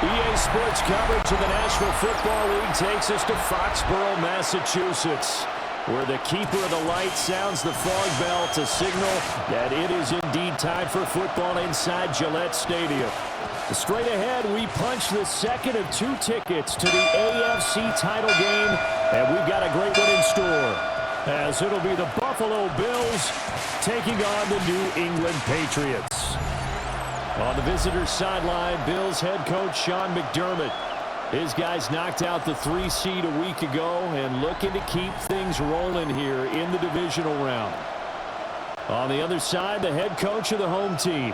EA Sports coverage of the National Football League takes us to Foxborough, Massachusetts, where the keeper of the light sounds the fog bell to signal that it is indeed time for football inside Gillette Stadium. Straight ahead, we punch the second of 2 tickets to the AFC title game, and we've got a great one in store, as it'll be the Buffalo Bills taking on the New England Patriots. On the visitor's sideline, Bills head coach Sean McDermott. His guys knocked out the 3 seed a week ago and looking to keep things rolling here in the divisional round. On the other side, the head coach of the home team.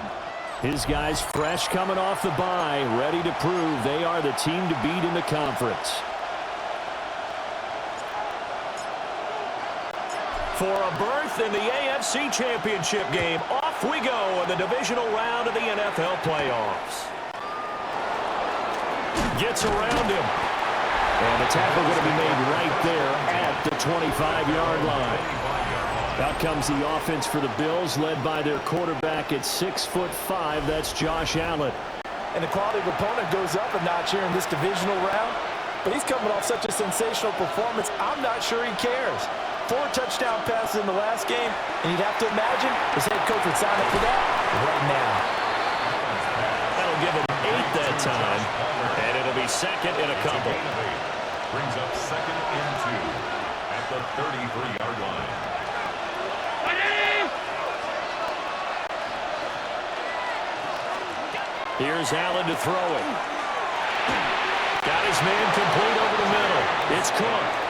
His guys fresh coming off the bye, ready to prove they are the team to beat in the conference. For a berth in the AFC Championship game, off we go in the divisional round of the NFL playoffs. Gets around him. And the tackle going to be made right there at the 25-yard line. Out comes the offense for the Bills, led by their quarterback at 6'5". That's Josh Allen. And the quality of opponent goes up a notch here in this divisional round. But he's coming off such a sensational performance, I'm not sure he cares. 4 touchdown passes in the last game, and you'd have to imagine his head coach would sign up for that right now. That'll give him 8 that time, and it'll be second and a couple. Brings up second and 2 at the 33-yard line. Here's Allen to throw it. Got his man complete over the middle. It's Cook.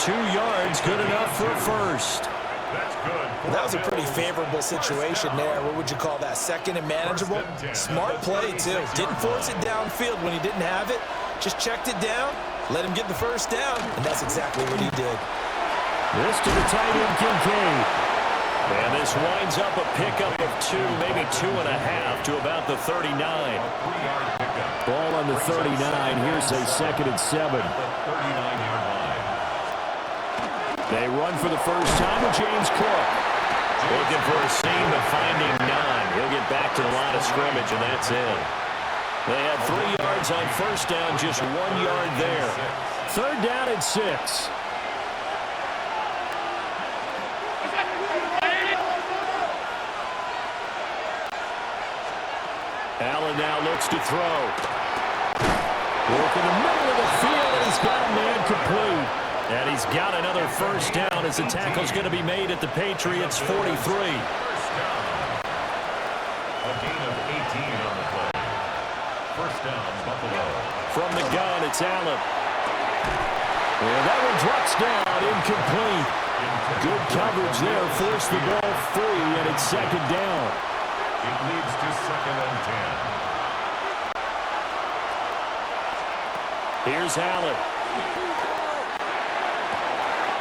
2 yards, good enough for a first. That's good. That was a pretty favorable situation there. What would you call that? Second and manageable? Smart play, too. Didn't force it downfield when he didn't have it. Just checked it down, let him get the first down, and that's exactly what he did. This to the tight end, Kincaid. And this winds up a pickup of 2, maybe 2.5 to about the 39. Ball on the 39. Here's a second and 7. They run for the first time with James Cook. Looking for a seam, but finding none. He'll get back to the line of scrimmage, and that's it. They had 3 yards on first down, just 1 yard there. Third down and 6. Allen now looks to throw. Work in the middle of the field, and he's got a man complete. And he's got another first down as the tackle's going to be made at the Patriots' 43. A gain of 18 on the play. First down, Buffalo. From the gun, it's Allen. And that one drops down, incomplete. Good coverage there, forced the ball free, and it's second down. It leads to second and 10. Here's Allen.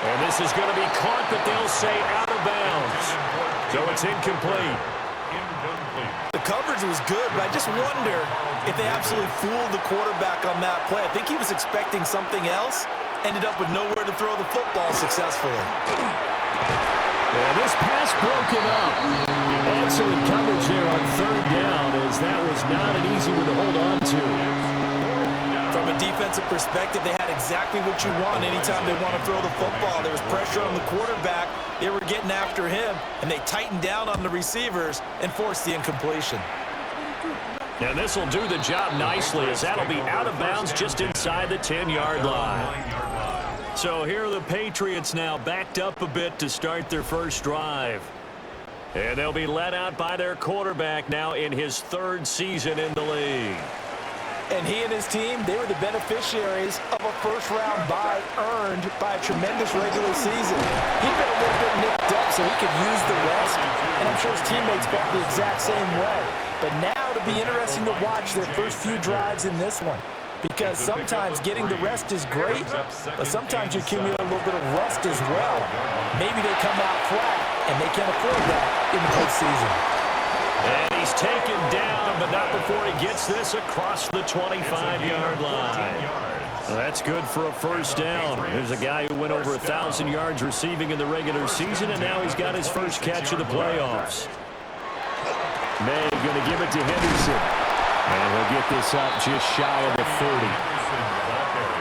And this is going to be caught, but they'll say out of bounds. So it's incomplete. The coverage was good, but I just wonder if they absolutely fooled the quarterback on that play. I think he was expecting something else. Ended up with nowhere to throw the football successfully. And this pass broken up. Excellent coverage there on third down, as that was not an easy one to hold on to. From a defensive defensive perspective, they had exactly what you want anytime they want to throw the football. There was pressure on the quarterback. They were getting after him, and they tightened down on the receivers and forced the incompletion. And this will do the job nicely, as that'll be out of bounds just inside the 10-yard line. So here are the Patriots now backed up a bit to start their first drive. And they'll be led out by their quarterback now in his third season in the league. And he and his team, they were the beneficiaries of a first-round bye earned by a tremendous regular season. He'd been a little bit nicked up so he could use the rest, and I'm sure his teammates felt the exact same way. But now it'll be interesting to watch their first few drives in this one, because sometimes getting the rest is great, but sometimes you accumulate a little bit of rust as well. Maybe they come out flat, and they can't afford that in the postseason. And he's taken down, but not before he gets this across the 25-yard line. Well, that's good for a first down. There's a guy who went over 1,000 yards receiving in the regular season, and now he's got his first catch of the playoffs. May going to give it to Henderson. And he'll get this up just shy of the 30.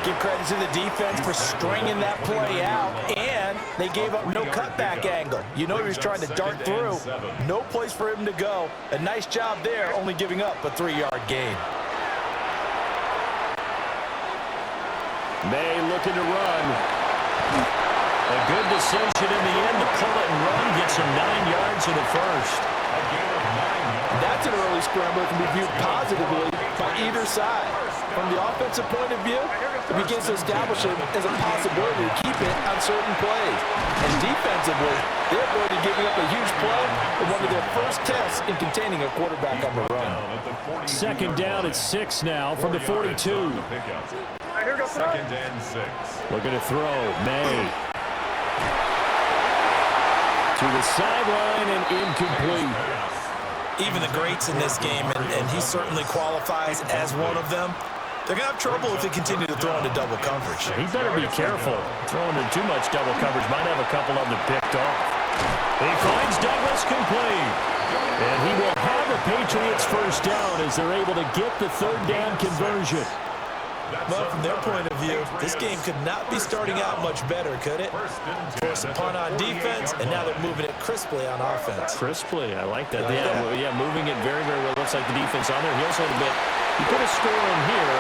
Give credit to the defense for stringing that play out, and they gave up no cutback angle. You know he was trying to dart through. No place for him to go. A nice job there, only giving up a 3-yard gain. May looking to run. A good decision in the end to pull it and run. Gets him 9 yards in the first. That's an early scramble that can be viewed positively by either side. From the offensive point of view, it begins to establish it as a possibility to keep it on certain plays. And defensively, they're going to be giving up a huge play in one of their first tests in containing a quarterback on the run. Second down at 6 now from the 42. Second and 6. Looking to throw. May. To the sideline and incomplete. Even the greats in this game, and he certainly qualifies as one of them, they're going to have trouble if they continue to throw into double coverage. He better be careful. Throwing into too much double coverage might have a couple of them picked off. He finds Douglas complete. And he will have a Patriots first down as they're able to get the third down conversion. Well, from their point of view, this game could not be starting out much better, could it? Force a punt on defense, and now they're moving it crisply on offense. Crisply, I like that. Yeah, moving it very, very well. Looks like the defense on their heels a little bit. You put a score in here,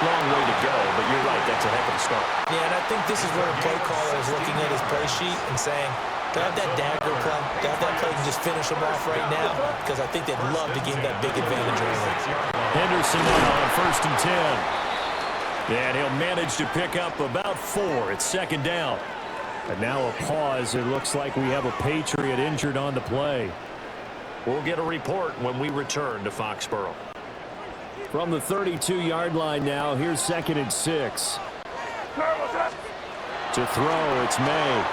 long way to go, but you're right, that's a heck of a start. Yeah, and I think this is where a play caller is looking at his play sheet and saying, grab that dagger play, grab that play and just finish them off right now, because I think they'd love to gain that big advantage early. Henderson now on 1st and 10. And he'll manage to pick up about 4 at second down. And now a pause. It looks like we have a Patriot injured on the play. We'll get a report when we return to Foxborough. From the 32-yard line now, here's 2nd and 6. To throw, it's May.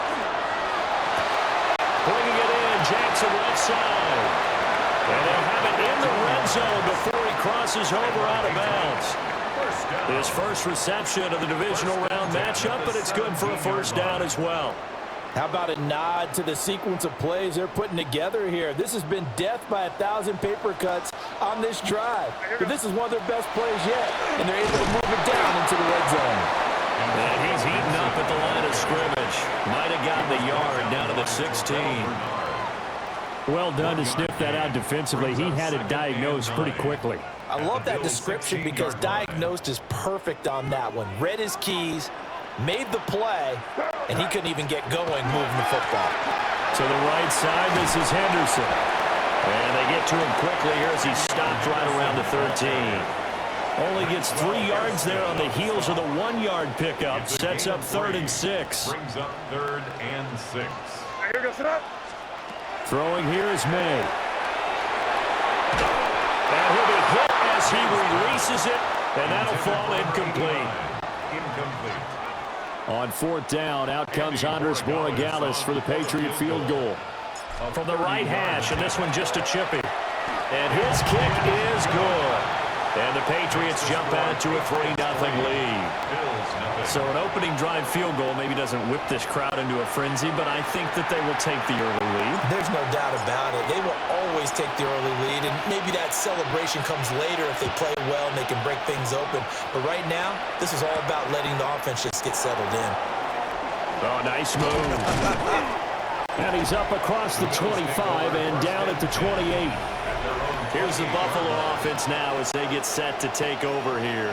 Bringing it in, Jackson left side. And they'll have it in the red zone before he crosses over out of bounds. His first reception of the divisional round matchup, but it's good for a first down as well. How about a nod to the sequence of plays they're putting together here? This has been death by 1,000 paper cuts on this drive. But this is one of their best plays yet, and they're able to move it down into the red zone. And he's eaten up at the line of scrimmage. Might have gotten the yard down to the 16. Well done to sniff that out defensively. He had it diagnosed pretty quickly. I love that description because diagnosed is perfect on that one. Read his keys, made the play, and he couldn't even get going moving the football. To the right side, this is Henderson. And they get to him quickly here as he stopped right around the 13. Only gets 3 yards there on the heels of the 1-yard pickup. Sets up 3rd and 6. Brings up 3rd and 6. Throwing here is May. And he'll be hit as he releases it, and that'll fall incomplete. On 4th down, out comes Andres Borregales for the Patriot field goal. From the right hash, and this one just a chippy. And his kick is good. And the Patriots jump out to a 3-0 lead. So an opening drive field goal maybe doesn't whip this crowd into a frenzy, but I think that they will take the early lead. There's no doubt about it. They will always take the early lead, and maybe that celebration comes later if they play well and they can break things open. But right now, this is all about letting the offense just get settled in. Oh, nice move. And he's up across the 25 and down at the 28. Here's the Buffalo offense now as they get set to take over here.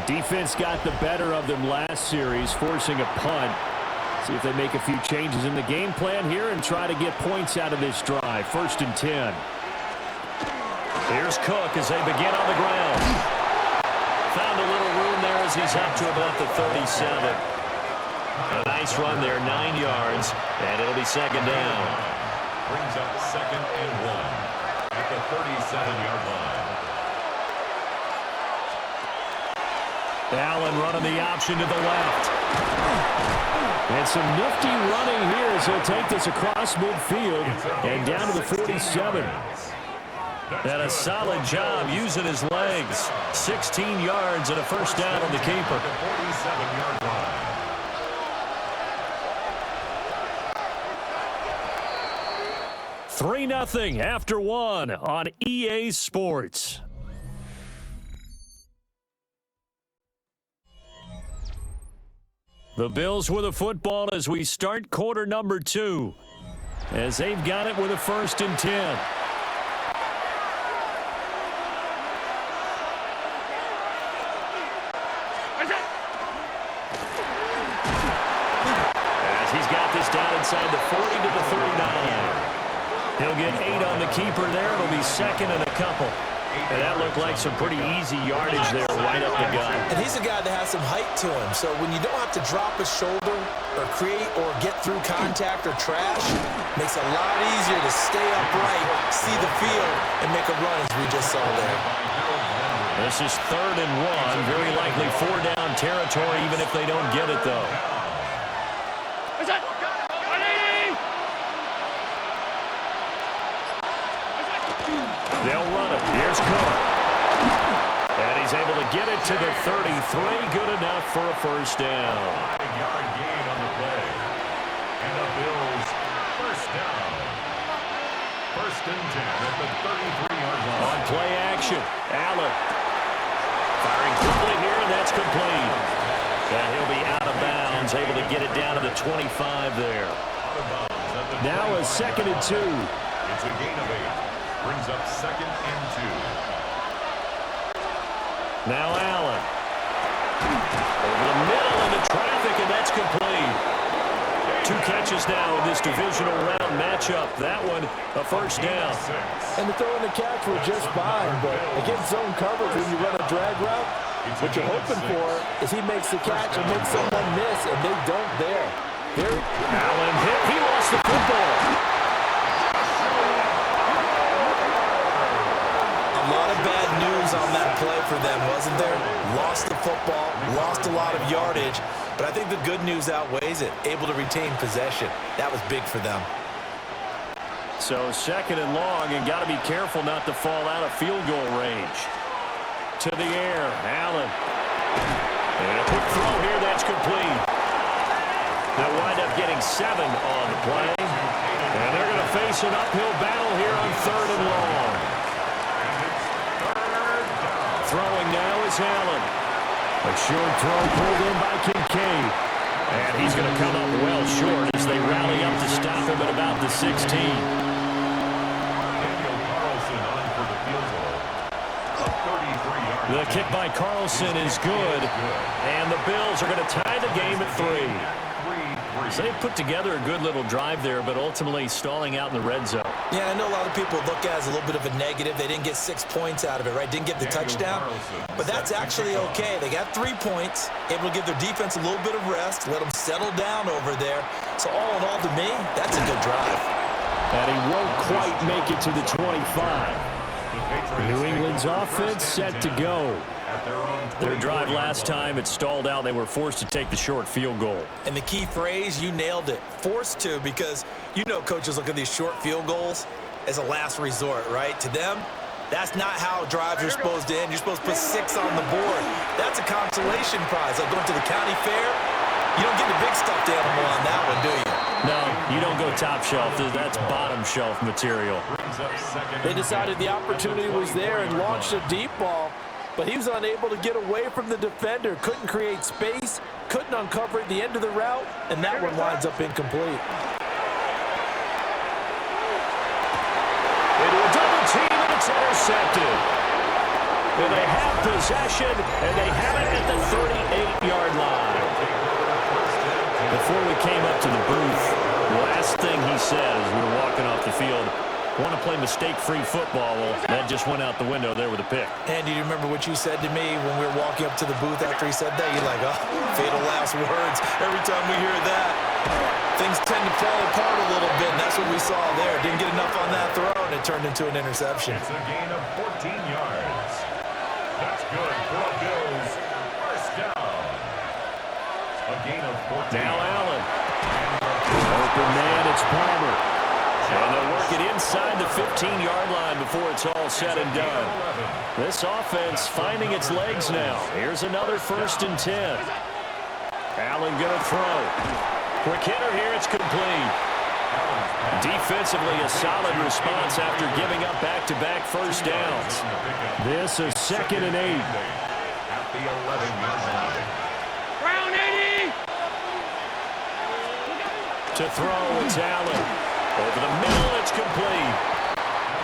Defense got the better of them last series, forcing a punt. See if they make a few changes in the game plan here and try to get points out of this drive. 1st and 10. Here's Cook as they begin on the ground. Found a little room there as he's up to about the 37. A nice run there, 9 yards, and it'll be 2nd down. Brings up 2nd and 1 at the 37-yard line. Allen running the option to the left. And some nifty running here as he'll take this across midfield and down to the 47. And a solid job using his legs. 16 yards and a 1st down on the keeper. 47-yard line. Three 3-0 after 1 on EA Sports. The Bills with a football as we start quarter number 2. As they've got it with a 1st and 10. As he's got this down inside the 40 to the 39. He'll get 8 on the keeper there. It'll be 2nd and a couple. And that looked like some pretty easy yardage there right up the gut. And he's a guy that has some height to him. So when you don't have to drop a shoulder or create or get through contact or trash, makes it a lot easier to stay upright, see the field, and make a run as we just saw there. This is 3rd and 1. Very likely 4-down territory even if they don't get it, though. They'll run it. Here's Cook. And he's able to get it to the 33. Good enough for a 1st down. 5-yard gain on the play. And the Bills 1st down. 1st and 10 at the 33-yard line. On play action, Allen. Firing quickly here, and that's complete. And he'll be out of bounds, able to get it down to the 25 there. Now a 2nd and 2. It's a gain of 8. Brings up 2nd and 2. Now Allen. Over the middle into traffic, and that's complete. 2 catches now in this divisional round matchup. That one, a 1st down. And the throw and the catch were just fine, but against zone coverage when you run a drag route, what you're hoping for is he makes the catch and makes someone miss, and they don't there. Allen hit. He lost the football. A lot of bad news on that play for them, wasn't there? Lost the football, lost a lot of yardage, but I think the good news outweighs it. Able to retain possession. That was big for them. So 2nd and long, and got to be careful not to fall out of field goal range. To the air, Allen. And a quick throw here, that's complete. They'll wind up getting 7 on the play. And they're going to face an uphill battle here on 3rd and long. Throwing now is Allen. A short throw pulled in by Kincaid. And he's going to come up well short as they rally up to stop him at about the 16. The kick by Carlson is good. And the Bills are going to tie the game at 3. So they put together a good little drive there, but ultimately stalling out in the red zone. Yeah, I know a lot of people look at it as a little bit of a negative. They didn't get 6 points out of it, right? Didn't get the touchdown. But that's actually okay. They got 3 points, able to give their defense a little bit of rest, let them settle down over there. So all in all, to me, that's a good drive. And he won't quite make it to the 25. New England's offense set to go. Their drive last time, it stalled out. They were forced to take the short field goal. And the key phrase, you nailed it, forced to, because you know coaches look at these short field goals as a last resort, right? To them, That's not how drives are supposed to end. You're supposed to put 6 on the board. That's a consolation prize. Like going to the county fair, you don't get the big stuffed animal on that one, do you? No, you don't go top shelf. That's bottom shelf material. They decided the opportunity was there and launched a deep ball, but he was unable to get away from the defender. Couldn't create space, couldn't uncover at the end of the route, and that one winds up incomplete. Into a double team, and it's intercepted. And they have possession, and they have it at the 38-yard line. Before we came up to the booth, last thing he said as we were walking off the field, want to play mistake-free football. Well, that just went out the window there with a pick. Andy, do you remember what you said to me when we were walking up to the booth after he said that? You're like, oh, fatal last words. Every time we hear that, things tend to fall apart a little bit, and that's what we saw there. Didn't get enough on that throw, and it turned into an interception. It's a gain of 14 yards. That's good for a Bills first down. A gain of 14. Now Allen. Open man, it's Palmer. And they'll work it inside the 15-yard line before it's all said and done. This offense finding its legs now. Here's another 1st and 10. Allen going to throw. Quick hitter here, it's complete. Defensively, a solid response after giving up back-to-back first downs. This is 2nd and 8. At the 11-yard line. Brown 80! To throw, it's Allen. Over the middle, it's complete.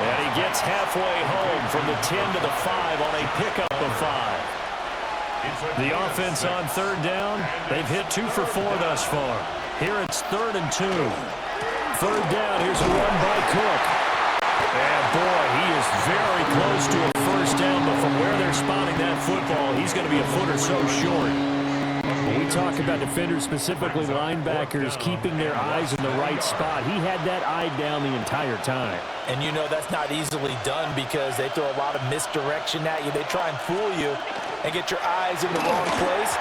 And he gets halfway home from the 10 to the 5 on a pickup of 5. The offense on 3rd down, they've hit 2 for 4 thus far. Here it's 3rd and 2. 3rd down, here's a run by Cook. And boy, he is very close to a first down, but from where they're spotting that football, he's going to be a foot or so short. When we talk about defenders, specifically linebackers, keeping their eyes in the right spot, he had that eye down the entire time. And you know that's not easily done because they throw a lot of misdirection at you. They try and fool you and get your eyes in the wrong place.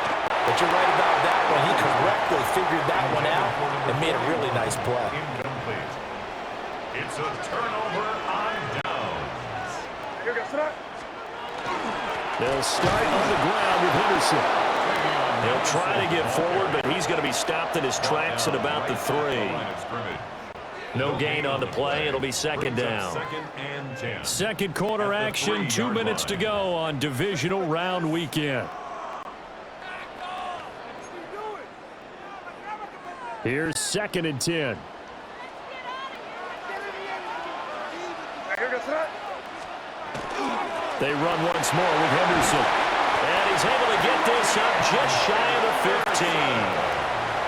But you're right about that one. He correctly figured that one out and made a really nice play. Incomplete. It's a turnover on downs. They'll start on the ground with Henderson. He'll try to get forward, but he's going to be stopped in his tracks at about the 3. No gain on the play. It'll be 2nd down. 2nd and 10. Second quarter action, 2 minutes to go on divisional round weekend. Here's 2nd and 10. They run once more with Henderson. And he's able to get this up just shy of the 15.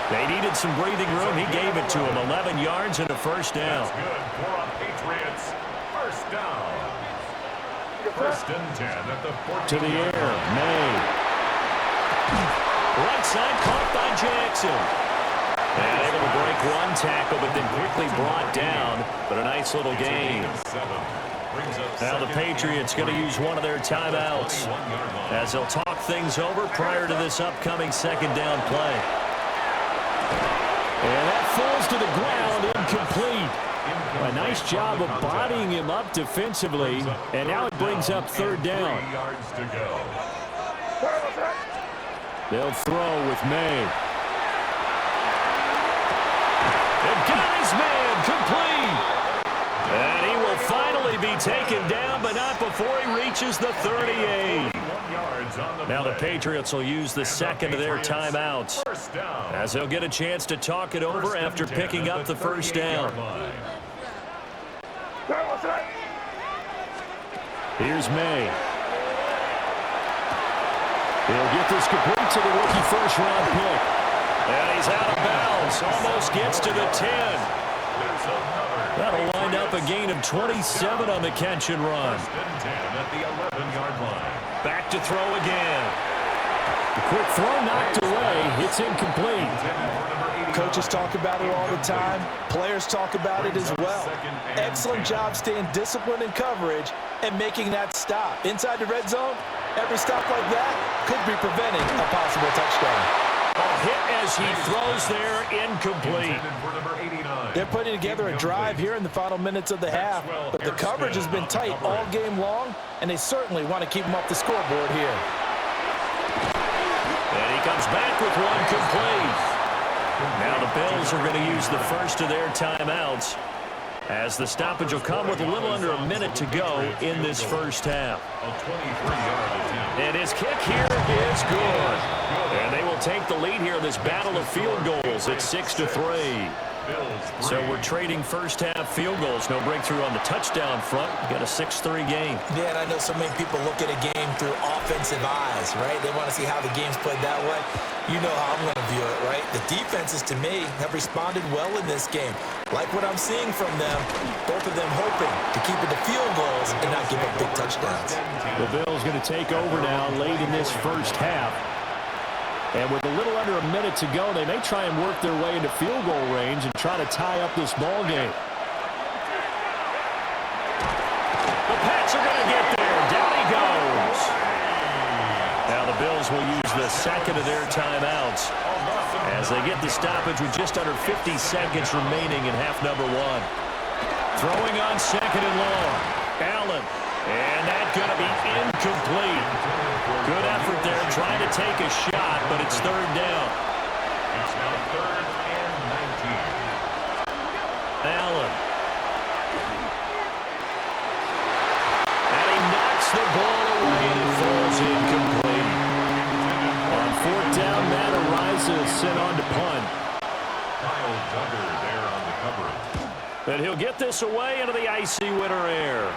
They needed some breathing room. He gave it to him. 11 yards and a first down. That's good for a Patriots first down. 1st and 10 at the 14. To the air, May. Right side caught by Jackson. And able to break one tackle, but then quickly brought down. But a nice little gain. Now the Patriots going to use one of their timeouts as they'll talk things over prior to this upcoming 2nd down play. And that falls to the ground, incomplete. A nice job of bodying him up defensively, and now it brings up 3rd down. 3 yards to go. They'll throw with May. And got his man, complete. And he will finally be taken down, but not before he reaches the 38. Now the Patriots will use the 2nd of their timeouts as they'll get a chance to talk it over after picking up the first down. Here's May. He'll get this complete to the rookie first-round pick. And he's out of bounds. Almost gets to the 10. That'll wind up a gain of 27 on the catch and run. 1st and 10 at the 11-yard line. Back to throw again. The quick throw knocked away. It's incomplete. Coaches talk about it all the time. Players talk about it as well. Excellent job staying disciplined in coverage and making that stop. Inside the red zone, every stop like that could be preventing a possible touchdown. Hit as he throws there, incomplete. They're putting together a drive here in the final minutes of the half, but the coverage has been tight all game long, and they certainly want to keep them off the scoreboard here. And he comes back with one complete. Now the Bills are going to use the first of their timeouts, as the stoppage will come with a little under a minute to go in this first half. And his kick here is good. And they will take the lead here in this battle of field goals at 6-3. So we're trading first half field goals. No breakthrough on the touchdown front. We've got a 6-3 game. Yeah, and I know so many people look at a game through offensive eyes, right? They want to see how the game's played that way. You know how I'm going to view it, right? The defenses, to me, have responded well in this game. Like what I'm seeing from them, both of them hoping to keep it to field goals and not give up big touchdowns. The Bills going to take over now late in this first half. And with a little under a minute to go, they may try and work their way into field goal range and try to tie up this ball game. The Pats are going to get there. Down he goes. Now the Bills will use the second of their timeouts as they get the stoppage with just under 50 seconds remaining in half number one. Throwing on second and long. Allen. And that's going to be incomplete. Good effort there trying to take a shot, but it's third down. It's now 3rd and 19. Allen. And he knocks the ball away and it falls incomplete. On fourth down, Matt arises sent on to punt. Kyle Duggar there on the coverage. And he'll get this away into the icy winter air.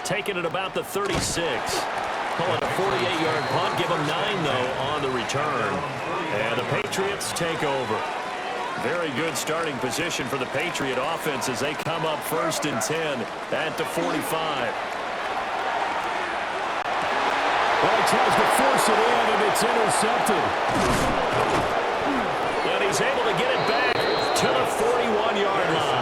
Taking it about the 36. Call it a 48-yard punt. Give them 9, though, on the return. And the Patriots take over. Very good starting position for the Patriot offense as they come up 1st and 10 at the 45. Well, he tries to force it in, and it's intercepted. And he's able to get it back to the 41-yard line.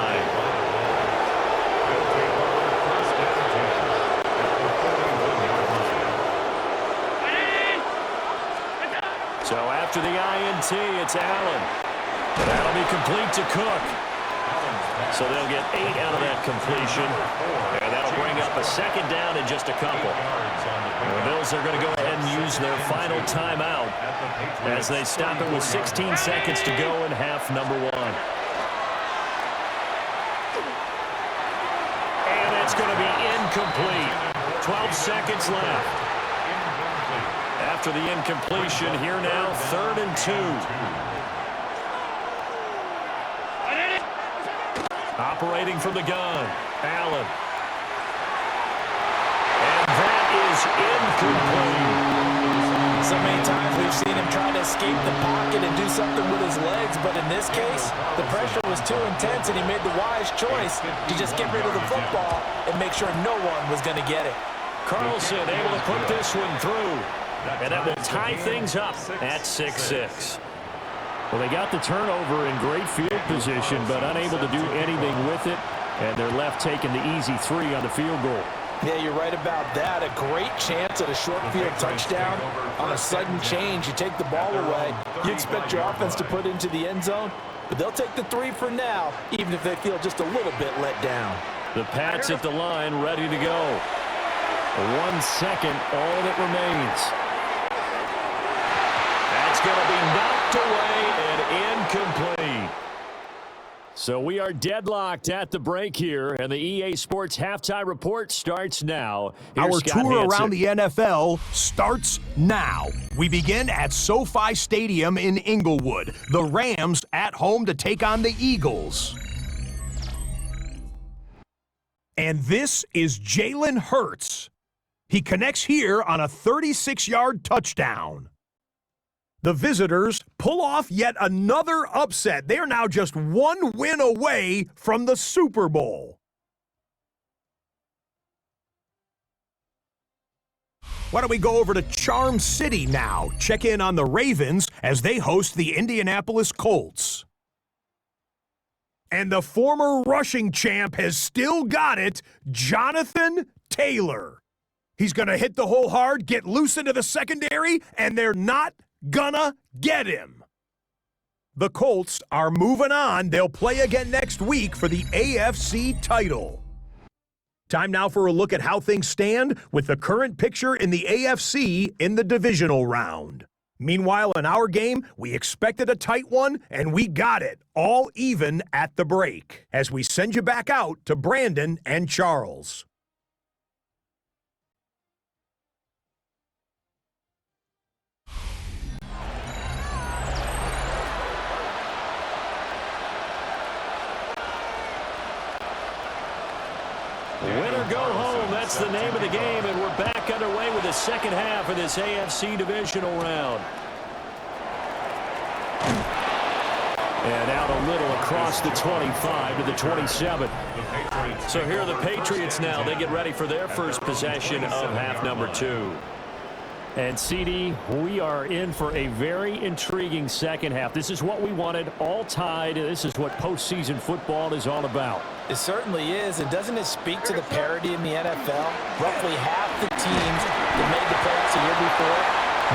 So after the INT, it's Allen. That'll be complete to Cook. So they'll get 8 out of that completion. And that'll bring up a second down in just a couple. And the Bills are going to go ahead and use their final timeout as they stop it with 16 seconds to go in half number one. And it's going to be incomplete. 12 seconds left. After the incompletion, here now, 3rd and 2. Operating from the gun, Allen. And that is incomplete. So many times we've seen him try to escape the pocket and do something with his legs, but in this case, the pressure was too intense and he made the wise choice to just get rid of the football and make sure no one was going to get it. Carlson able to put this one through. And that will tie things up at 6-6. Well, they got the turnover in great field position, but unable to do anything with it. And they're left taking the easy 3 on the field goal. Yeah, you're right about that. A great chance at a short field touchdown. On a sudden change, you take the ball away. You expect your offense to put into the end zone, but they'll take the 3 for now, even if they feel just a little bit let down. The Pats at the line, ready to go. 1 second, all that remains. That's going to be knocked away and incomplete. So we are deadlocked at the break here, and the EA Sports Halftime Report starts now. Here's Our Scott tour Hansen. around the NFL starts now. We begin at SoFi Stadium in Inglewood. The Rams at home to take on the Eagles. And this is Jalen Hurts. He connects here on a 36-yard touchdown. The visitors pull off yet another upset. They are now just 1 win away from the Super Bowl. Why don't we go over to Charm City now? Check in on the Ravens as they host the Indianapolis Colts. And the former rushing champ has still got it, Jonathan Taylor. He's going to hit the hole hard, get loose into the secondary, and they're not gonna get him. The Colts are moving on. They'll play again next week for the AFC title. Time now for a look at how things stand with the current picture in the AFC in the divisional round. Meanwhile, in our game, we expected a tight one, and we got it, all even at the break, as we send you back out to Brandon and Charles. Win or go home, that's the name of the game, and we're back underway with the second half of this AFC divisional round. And out a little across the 25 to the 27. So here are the Patriots now. They get ready for their first possession of half number 2. And CD, we are in for a very intriguing second half. This is what we wanted, all tied. This is what postseason football is all about. It certainly is, and doesn't it speak to the parity in the NFL? Roughly half the teams that made the playoffs the year before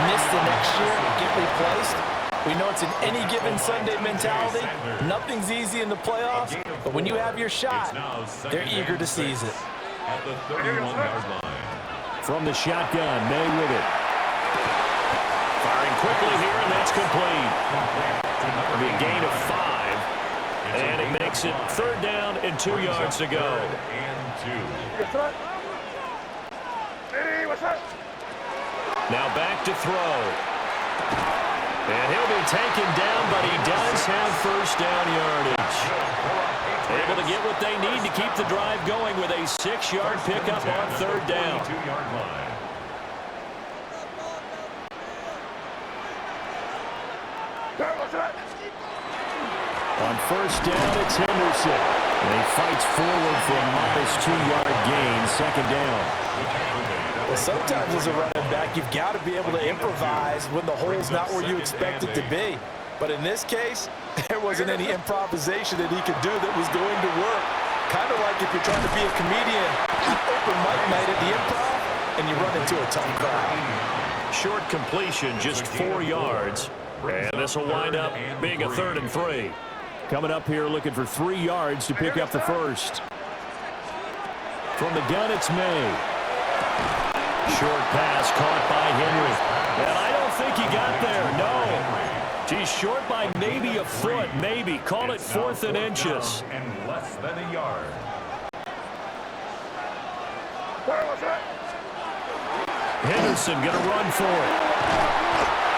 miss the next year and get replaced. We know it's an any given Sunday mentality. Nothing's easy in the playoffs, but when you have your shot, they're eager to seize it. At the 31-yard line. From the shotgun, May with it. Firing quickly here, and that's complete. It'll be a gain of 5, and it makes it 3rd down and 2 yards to go. Now back to throw. And he'll be taken down, but he does have first down yardage. Able to get what they need to keep the drive going with a 6-yard pickup on 3rd down. On first down, it's Henderson. And he fights forward for a modest 2-yard gain, 2nd down. Well, sometimes as a running back, you've got to be able to improvise when the hole's not where you expect it to be. But in this case, there wasn't any improvisation that he could do that was going to work. Kind of like if you're trying to be a comedian, open mic night at the Improv, and you run into a tough crowd. Short completion, just 4 yards. And this will wind up being a 3rd and 3. Coming up here looking for 3 yards to pick up the first. From the gun, it's May. Short pass caught by Henry. And I don't think he got there, no. He's short by maybe a foot, maybe. Call it 4th and inches. And less than a yard. Henderson going to run for it.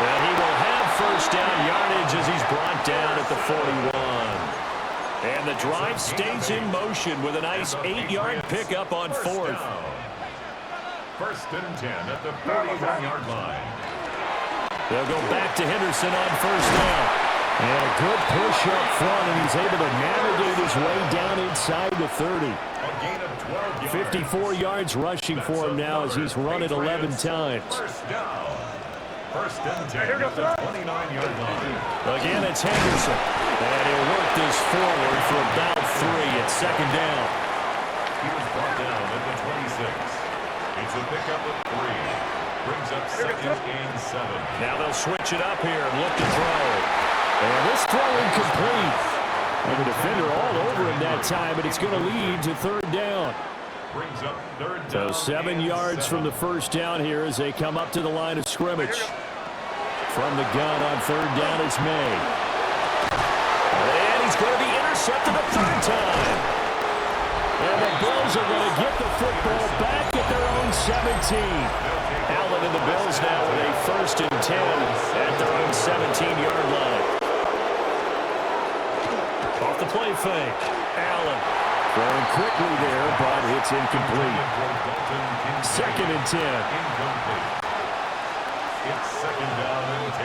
And he will have first down yardage as he's brought down at the 41. And the drive stays in motion with a nice 8-yard pickup on 4th. 1st and 10 at the 41-yard line. They'll go back to Henderson on first down. And a good push up front, and he's able to navigate his way down inside the 30. A gain of 12 yards. 54 yards rushing for him now as he's run it 11 times. First down. 1st and 10 at the 29-yard line. Again, it's Henderson. And he'll work this forward for about 3 at 2nd down. He was brought down at the 26. It's a pickup of 3. Brings up 2nd and 7. Now they'll switch it up here and look to throw. And this throw incomplete. And the defender all over him that time, but it's going to lead to 3rd down. Brings up 3rd So down. 7 yards from the first down here as they come up to the line of scrimmage. From the gun on 3rd down, it's May. And he's going to be intercepted a 3rd time. And the Bills are going to get the football back at their own 17. Allen and the Bills now with a 1st and 10 at their own 17-yard line. Off the play fake. Allen throwing quickly there, but it's incomplete. 2nd and 10. Incomplete. It's 2nd down and 10.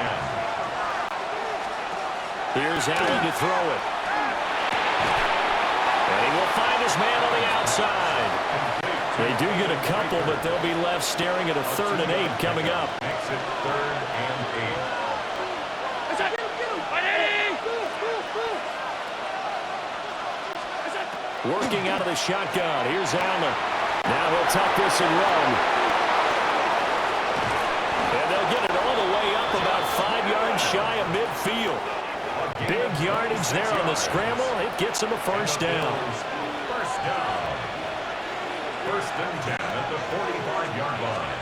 Here's Allen to throw it. And he will find his man on the outside. They do get a couple, but they'll be left staring at a 3rd and 8 coming up. Makes it 3rd and 8. Working out of the shotgun. Here's Allen. Now he'll tuck this and run. And they'll get it all the way up about 5 yards there on the scramble. It gets him a first down. First down. First and 10 at the 45-yard line.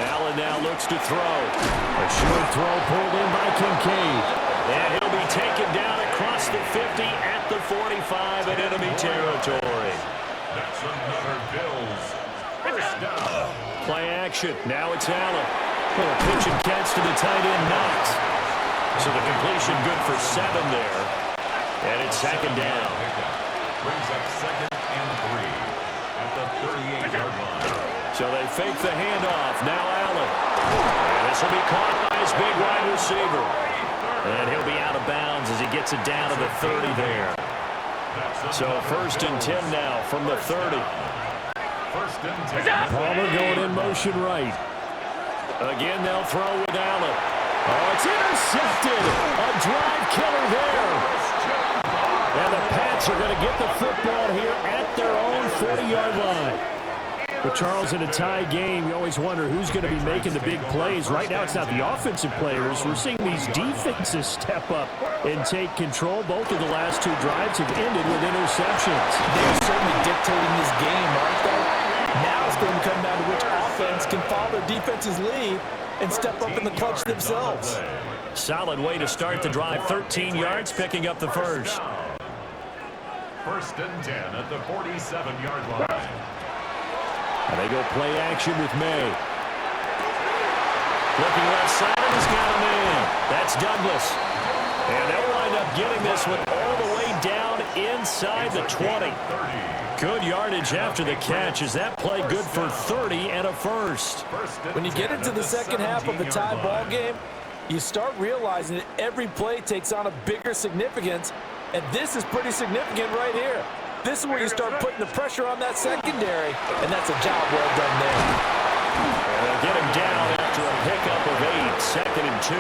Allen now looks to throw. A short throw pulled in by Kincaid. And he'll be taken down across the 50 at the 45 in enemy territory. That's another Bills first down. Play action. Now it's Allen. A pitch and catch to the tight end, Knox. So the completion good for 7 there. And it's second down. Brings up second and 3 at the 38-yard line. So they fake the handoff. Now Allen. And this will be caught by his big wide receiver. And he'll be out of bounds as he gets it down to the 30 there. So first and 10 now from the 30. First and 10. Palmer going in motion right. Again, they'll throw with Allen. Oh, it's intercepted. A drive killer there. And the Pats are going to get the football here at their own 40-yard line. But Charles, in a tie game, you always wonder who's going to be making the big plays. Right now, it's not the offensive players. We're seeing these defenses step up and take control. Both of the last 2 drives have ended with interceptions. They're certainly dictating this game, aren't they? Now it's going to come down to which offense can follow their defense's lead and step up in the clutch themselves. Solid way to start the drive. 13 yards, picking up the first. First and 10 at the 47-yard line. And they go play action with May. Looking left side, and he's got a man. That's Douglas. And they'll wind up getting this one all the way down inside the 20. Good yardage after the catch. Is that play good for 30 and a first? When you get into the second half of the tie ball game, you start realizing that every play takes on a bigger significance, and this is pretty significant right here. This is where you start putting the pressure on that secondary, and that's a job well done there. They'll get him down after a pickup of 8, second and 2.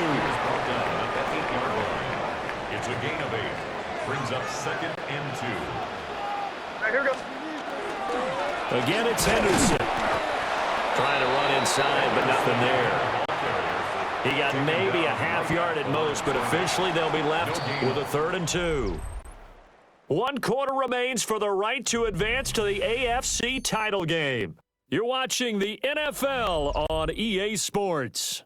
It's a gain of 8. Brings up second and 2. Here we go. Again, it's Henderson. Trying to run inside, but nothing there. He got maybe a half yard at most, but officially they'll be left with a 3rd and 2. 1 quarter remains for the right to advance to the AFC title game. You're watching the NFL on EA Sports.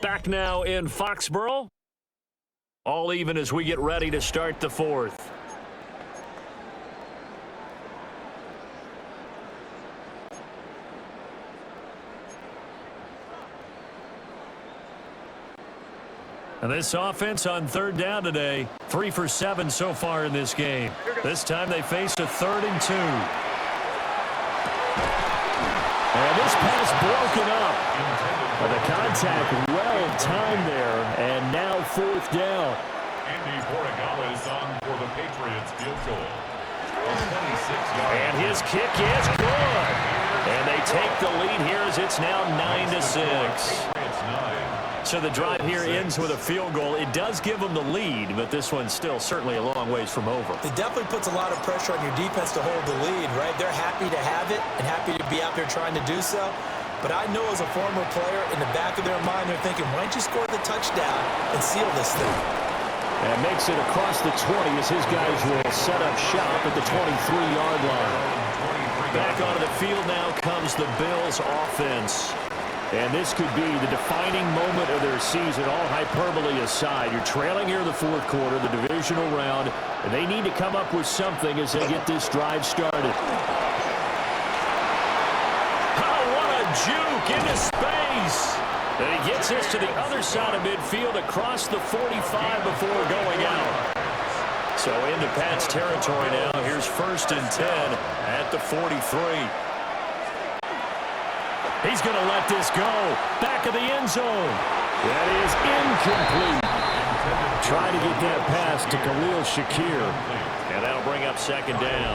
Back now in Foxborough. All even as we get ready to start the 4th. And this offense on 3rd down today, 3 for 7 so far in this game. This time they faced a 3rd and 2. And this pass broken up. The contact well timed there, and now 4th down. Andy Borregales on for the Patriots field goal. 26-yard. And his kick is good. And they take the lead here as it's now 9-6. So the drive here ends with a field goal. It does give them the lead, but this one's still certainly a long ways from over. It definitely puts a lot of pressure on your defense to hold the lead, right? They're happy to have it and happy to be out there trying to do so. But I know as a former player, in the back of their mind, they're thinking, why don't you score the touchdown and seal this thing? And makes it across the 20 as his guys will set up shop at the 23-yard line. Back onto the field now comes the Bills offense. And this could be the defining moment of their season, all hyperbole aside. You're trailing here in the 4th quarter, the divisional round, and they need to come up with something as they get this drive started. Juke into space. And he gets this to the other side of midfield across the 45 before going out. So into Pat's territory now. Here's 1st and 10 at the 43. He's going to let this go. Back of the end zone. That is incomplete. Trying to get that pass to Khalil Shakir. And that'll bring up 2nd down.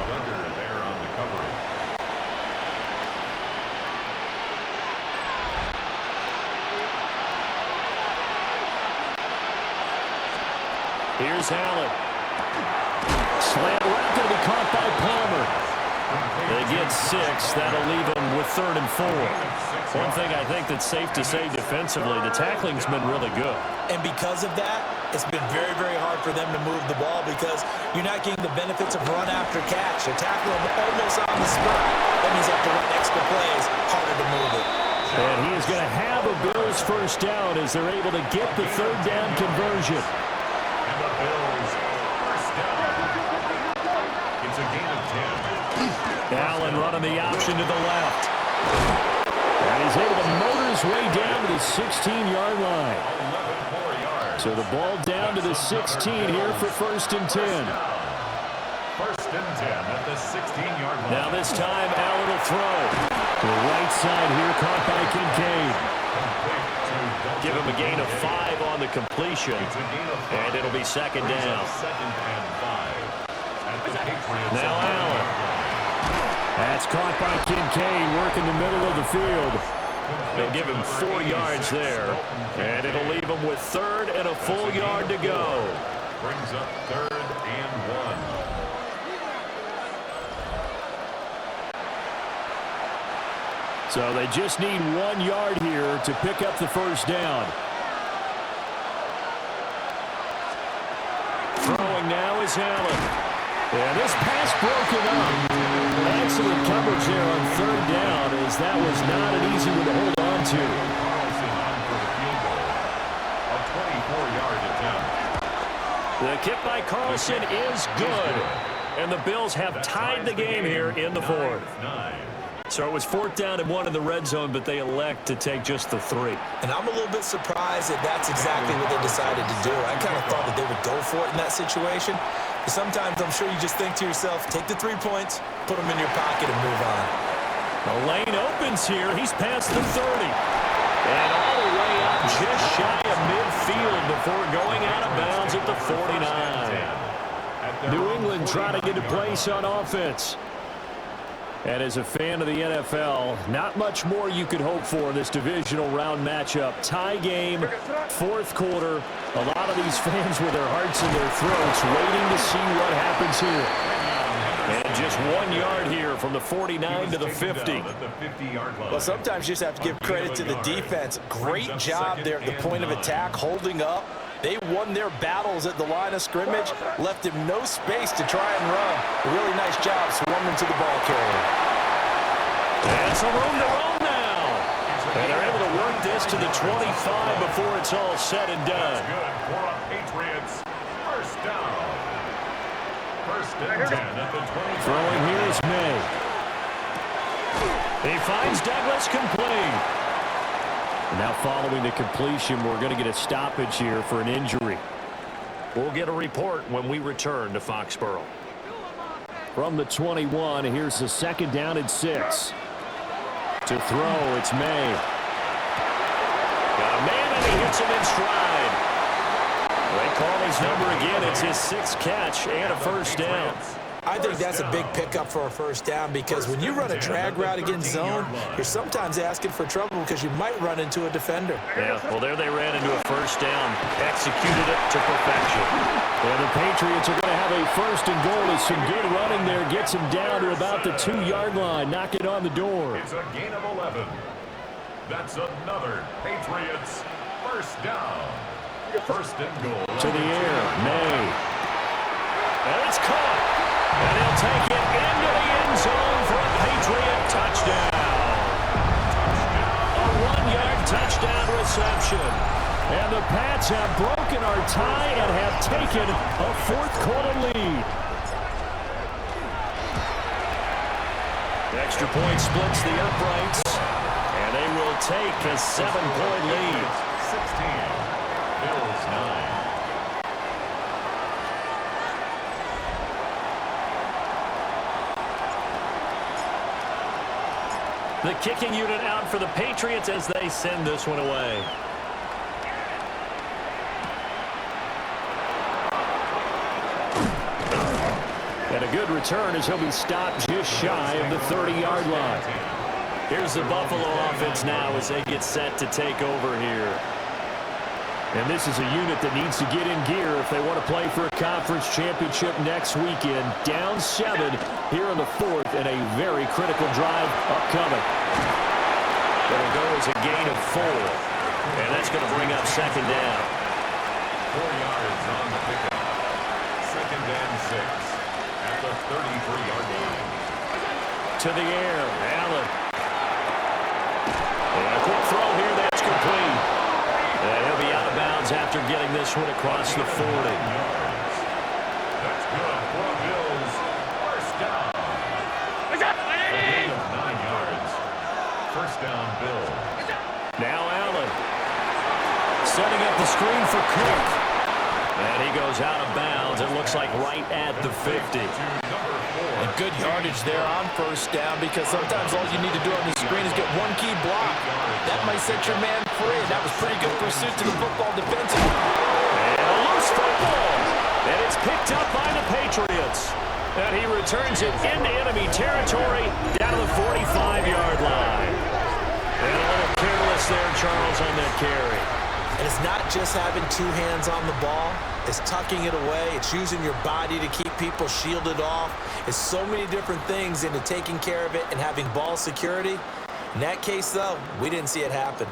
Here's Allen. Slam route going to be caught by Palmer. They get 6. That'll leave them with 3rd and 4. One thing I think that's safe to say defensively, the tackling's been really good. And because of that, it's been very, very hard for them to move the ball because you're not getting the benefits of run after catch. They're tackling them almost on the spot. That means they have to run extra plays, harder to move it. And he is going to have a Bills first down as they're able to get the 3rd down conversion. And the Bills first down. It's a gain of 10. Allen running the option to the left. And he's able to motor his way down to the 16-yard line. 11 more yards. So the ball down to the 16 here for 1st and 10. First and 10 at the 16-yard line. Now this time, Allen will throw. To the right side here, caught by Kincaid. Give him a gain of 5 on the completion. It's a gain of 5. And it'll be 2nd down. 2nd and 5. At the Patriots. Now Allen. That's caught by Kincaid, working the middle of the field. They'll give him 4 yards there. And it'll leave him with 3rd and a full yard to go. Brings up 3rd and 1. So they just need 1 yard here to pick up the first down. Throwing now is Allen. And this pass broken up. Excellent coverage there on 3rd down as that was not an easy one to hold on to. Carlson on for the field goal. A 24-yard attempt. The kick by Carlson is good. And the Bills have tied the game here in the 4th. 9. So it was 4th down and 1 in the red zone, but they elect to take just the 3. And I'm a little bit surprised that that's exactly what they decided to do. I kind of thought that they would go for it in that situation. But sometimes I'm sure you just think to yourself, take the 3 points, put them in your pocket, and move on. The lane opens here. He's past the 30. And all the way up just shy of midfield before going out of bounds at the 49. New England trying to get a place on offense. And as a fan of the NFL, not much more you could hope for in this divisional round matchup. Tie game, 4th quarter. A lot of these fans with their hearts in their throats waiting to see what happens here. And just 1 yard here from the 49 to the 50. Well, sometimes you just have to give credit to the defense. Great job there at the point of attack, holding up. They won their battles at the line of scrimmage, left him no space to try and run. A really nice job swarming to the ball carrier. And some room to roll now. And they're able to work this to the 25 before it's all said and done. Good for a Patriots. First down. First and 10 at the 25. Throwing here is May. He finds Douglas complete. Now following the completion, we're going to get a stoppage here for an injury. We'll get a report when we return to Foxborough. From the 21, here's the 2nd down and 6. To throw, it's May. Got a man and he hits him in stride. They call his number again. It's his 6th catch and a first down. I think that's a big pickup for a first down because when you run a drag route against zone, you're sometimes asking for trouble because you might run into a defender. Yeah, well, there they ran into a first down, executed it to perfection. Well, the Patriots are going to have a 1st and goal as some good running there gets him down to about the 2-yard line, knocking on the door. It's a gain of 11. That's another Patriots first down. 1st and goal. To the air, May. And it's caught. And he'll take it into the end zone for a Patriot touchdown. A 1-yard touchdown reception. And the Pats have broken our tie and have taken a 4th quarter lead. Extra point splits the uprights. And they will take a 7-point lead. 16. Bills 9. The kicking unit out for the Patriots as they send this one away. And a good return as he'll be stopped just shy of the 30-yard line. Here's the Buffalo offense now as they get set to take over here. And this is a unit that needs to get in gear if they want to play for a conference championship next weekend. Down 7 here in the 4th, and a very critical drive upcoming. It'll go as a gain of 4. And that's going to bring up second down. 4 yards on the pickup. Second and 6 at the 33-yard line. To the air, Allen. And a quick throw here, that's complete. And he'll be out of bounds after getting this one across the 40. That's good for Bills. First down. A gain of 9 yards. First down, Bills. Now Allen. Setting up the screen for Cook. And he goes out of bounds. It looks like right at the 50. And good yardage there on first down, because sometimes all you need to do on the screen is get one key block. That might set your man free. That was pretty good pursuit to the football defensively. And a loose football. And it's picked up by the Patriots. And he returns it into enemy territory down to the 45-yard line. And a little careless there, Charles, on that carry. And it's not just having 2 hands on the ball. It's tucking it away. It's using your body to keep people shielded off. It's so many different things into taking care of it and having ball security. In that case, though, we didn't see it happen.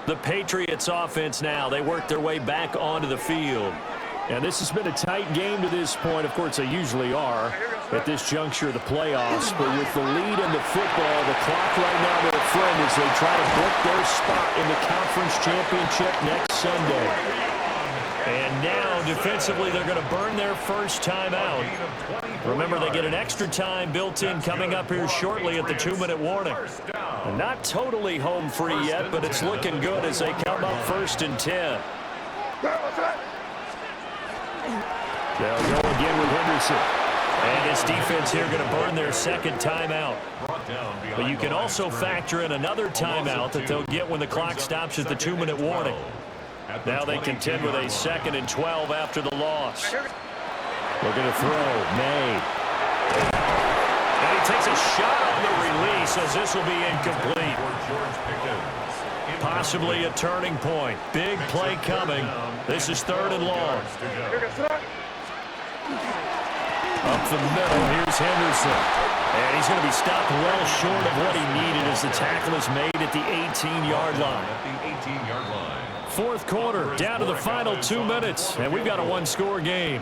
The Patriots offense now, they work their way back onto the field. And this has been a tight game to this point. Of course, they usually are at this juncture of the playoffs. But with the lead in the football, the clock right now, their friend, as they try to book their spot in the conference championship next Sunday. And now, defensively, they're going to burn their first timeout. Remember, they get an extra time built in coming up here shortly at the 2-minute warning. Not totally home free yet, but it's looking good as they come up 1st and 10. They'll go again with Henderson. And this defense here going to burn their second timeout. But you can also factor in another timeout that they'll get when the clock stops at the 2-minute warning. Now they contend with a 2nd and 12 after the loss. Looking to throw. May. And he takes a shot on the release as this will be incomplete. Possibly a turning point. Big play coming. This is 3rd and long. Up the middle, here's Henderson. And he's going to be stopped well short of what he needed as the tackle is made at the 18-yard line. 4th quarter, down to the final 2 minutes, and we've got a 1-score game.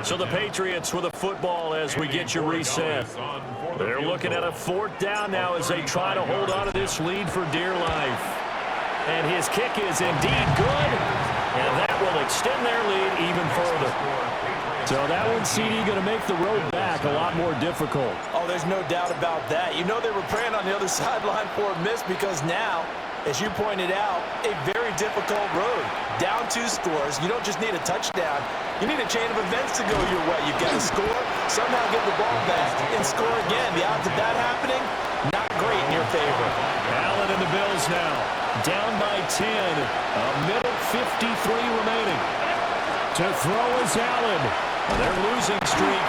So the Patriots with a football as we get you reset. They're looking at a 4th down now as they try to hold on to this lead for dear life. And his kick is indeed good, and that will extend their lead even further. So that one, CD, going to make the road back a lot more difficult. Oh, there's no doubt about that. You know they were praying on the other sideline for a miss, because now, as you pointed out, a very difficult road. Down 2 scores. You don't just need a touchdown. You need a chain of events to go your way. You've got to score, somehow get the ball back, and score again. The odds of that happening, not great in your favor. Allen and the Bills now down by 10. A minute 53 remaining. To throw is Allen. Their losing streak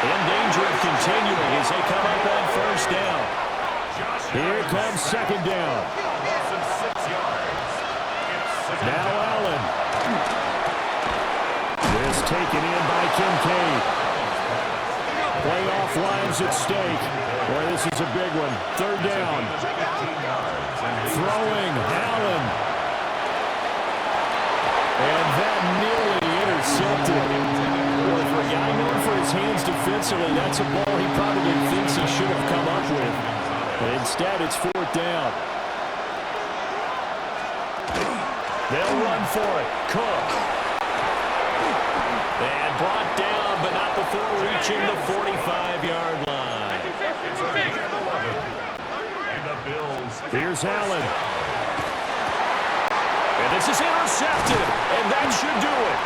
in danger of continuing as they come up on 1st down. Here comes 2nd down. Now Allen. This taken in by Kincaid. Playoff lives at stake. Boy, this is a big one. 3rd down. Throwing Allen. And that nearly intercepted. Boy, for a guy known for his hands defensively, that's a ball he probably thinks he should have come up with. But instead, it's 4th down. They'll run for it. Cook. And brought down, but not before reaching the 45-yard line. Here's Allen. And this is intercepted, and that should do it.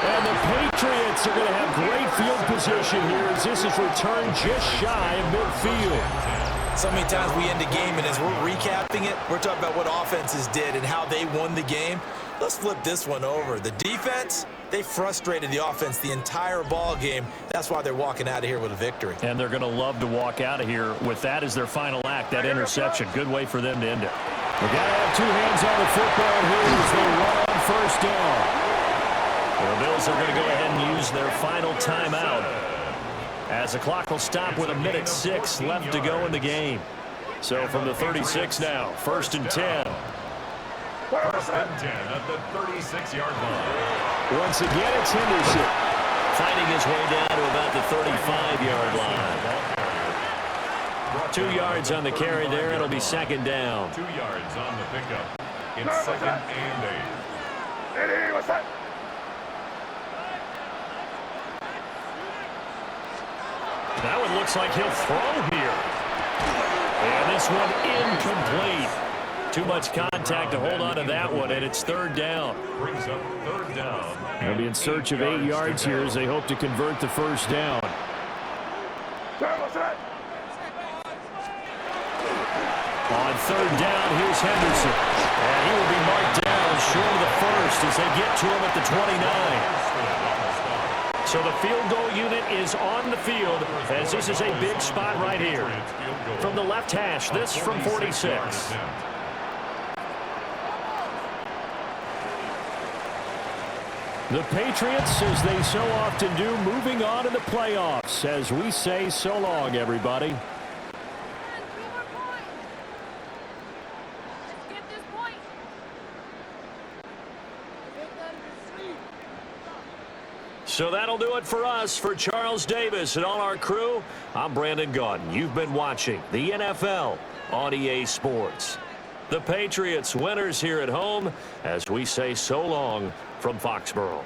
And the Patriots are going to have great field position here as this is returned just shy of midfield. So many times we end a game, and as we're recapping it, we're talking about what offenses did and how they won the game. Let's flip this one over. The defense, they frustrated the offense the entire ball game. That's why they're walking out of here with a victory. And they're going to love to walk out of here with that as their final act, that interception. Good way for them to end it. got to have two hands on the football here as they run on first down. The Bills are going to go ahead and use their final timeout as the clock will stop with 1:06 left to go in the game. So from the 36 now, 1st and 10. 1st and 10 at the 36-yard line. Once again, it's Henderson fighting his way down to about the 35-yard line. 2 yards on the carry there. It'll be 2nd down. 2 yards on the pickup. It's 2nd and 8. Eddie, what's that? That one looks like he'll throw here. And this one incomplete. Too much contact to hold on to that one, and it's 3rd down. Brings up 3rd down. They'll be in search of 8 yards here as they hope to convert the 1st down. What's that? On 3rd down, here's Henderson. And he will be marked down short of the 1st as they get to him at the 29. So the field goal unit is on the field as this is a big spot right here. From the left hash, this from 46. The Patriots, as they so often do, moving on to the playoffs as we say so long, everybody. So that'll do it for us. For Charles Davis and all our crew, I'm Brandon Gaudin. You've been watching the NFL on EA Sports. The Patriots winners here at home as we say so long from Foxborough.